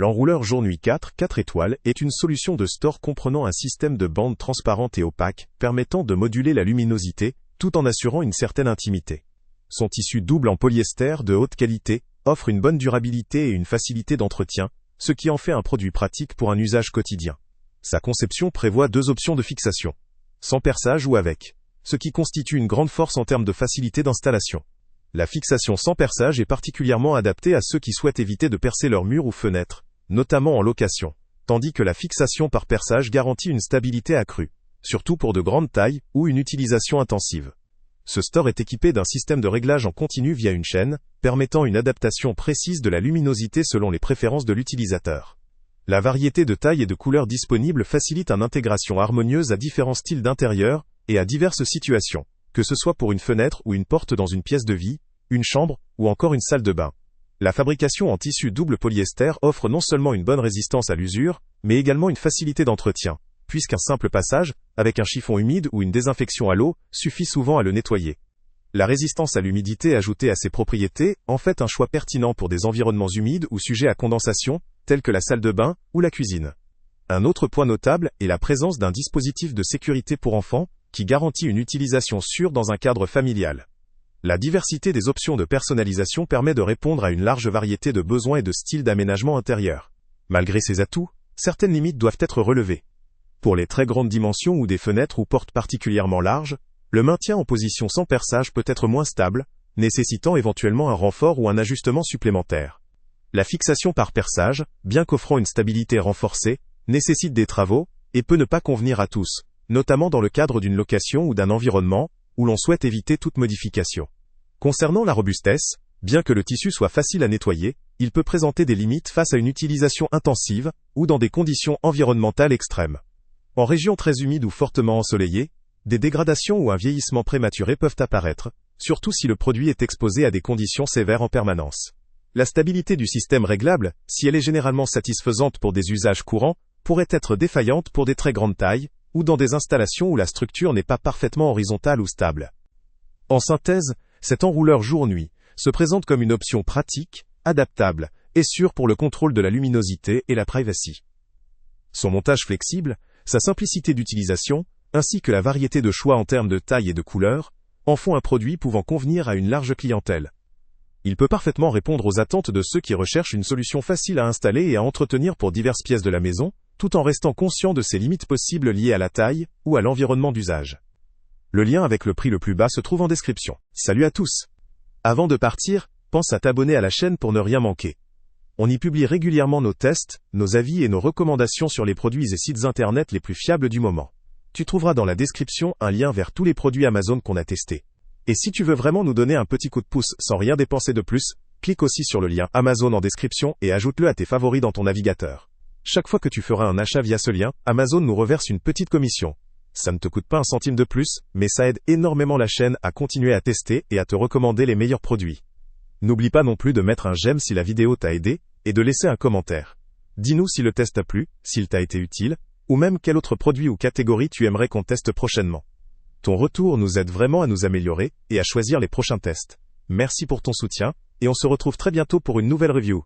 L'enrouleur Jour-Nuit 4 étoiles est une solution de store comprenant un système de bandes transparentes et opaques, permettant de moduler la luminosité, tout en assurant une certaine intimité. Son tissu double en polyester de haute qualité offre une bonne durabilité et une facilité d'entretien, ce qui en fait un produit pratique pour un usage quotidien. Sa conception prévoit 2 options de fixation, sans perçage ou avec, ce qui constitue une grande force en termes de facilité d'installation. La fixation sans perçage est particulièrement adaptée à ceux qui souhaitent éviter de percer leurs murs ou fenêtres, notamment en location, tandis que la fixation par perçage garantit une stabilité accrue, surtout pour de grandes tailles ou une utilisation intensive. Ce store est équipé d'un système de réglage en continu via une chaîne, permettant une adaptation précise de la luminosité selon les préférences de l'utilisateur. La variété de tailles et de couleurs disponibles facilite une intégration harmonieuse à différents styles d'intérieur et à diverses situations, que ce soit pour une fenêtre ou une porte dans une pièce de vie, une chambre ou encore une salle de bain. La fabrication en tissu double polyester offre non seulement une bonne résistance à l'usure, mais également une facilité d'entretien, puisqu'un simple passage, avec un chiffon humide ou une désinfection à l'eau, suffit souvent à le nettoyer. La résistance à l'humidité ajoutée à ces propriétés en fait un choix pertinent pour des environnements humides ou sujets à condensation, tels que la salle de bain ou la cuisine. Un autre point notable est la présence d'un dispositif de sécurité pour enfants, qui garantit une utilisation sûre dans un cadre familial. La diversité des options de personnalisation permet de répondre à une large variété de besoins et de styles d'aménagement intérieur. Malgré ces atouts, certaines limites doivent être relevées. Pour les très grandes dimensions ou des fenêtres ou portes particulièrement larges, le maintien en position sans perçage peut être moins stable, nécessitant éventuellement un renfort ou un ajustement supplémentaire. La fixation par perçage, bien qu'offrant une stabilité renforcée, nécessite des travaux, et peut ne pas convenir à tous, notamment dans le cadre d'une location ou d'un environnement, où l'on souhaite éviter toute modification. Concernant la robustesse, bien que le tissu soit facile à nettoyer, il peut présenter des limites face à une utilisation intensive, ou dans des conditions environnementales extrêmes. En région très humide ou fortement ensoleillée, des dégradations ou un vieillissement prématuré peuvent apparaître, surtout si le produit est exposé à des conditions sévères en permanence. La stabilité du système réglable, si elle est généralement satisfaisante pour des usages courants, pourrait être défaillante pour des très grandes tailles, ou dans des installations où la structure n'est pas parfaitement horizontale ou stable. En synthèse, cet enrouleur jour-nuit se présente comme une option pratique, adaptable et sûre pour le contrôle de la luminosité et la privacy. Son montage flexible, sa simplicité d'utilisation, ainsi que la variété de choix en termes de taille et de couleur, en font un produit pouvant convenir à une large clientèle. Il peut parfaitement répondre aux attentes de ceux qui recherchent une solution facile à installer et à entretenir pour diverses pièces de la maison, tout en restant conscient de ses limites possibles liées à la taille ou à l'environnement d'usage. Le lien avec le prix le plus bas se trouve en description. Salut à tous! Avant de partir, pense à t'abonner à la chaîne pour ne rien manquer. On y publie régulièrement nos tests, nos avis et nos recommandations sur les produits et sites internet les plus fiables du moment. Tu trouveras dans la description un lien vers tous les produits Amazon qu'on a testés. Et si tu veux vraiment nous donner un petit coup de pouce sans rien dépenser de plus, clique aussi sur le lien Amazon en description et ajoute-le à tes favoris dans ton navigateur. Chaque fois que tu feras un achat via ce lien, Amazon nous reverse une petite commission. Ça ne te coûte pas un centime de plus, mais ça aide énormément la chaîne à continuer à tester et à te recommander les meilleurs produits. N'oublie pas non plus de mettre un j'aime si la vidéo t'a aidé, et de laisser un commentaire. Dis-nous si le test t'a plu, s'il t'a été utile, ou même quel autre produit ou catégorie tu aimerais qu'on teste prochainement. Ton retour nous aide vraiment à nous améliorer, et à choisir les prochains tests. Merci pour ton soutien, et on se retrouve très bientôt pour une nouvelle review.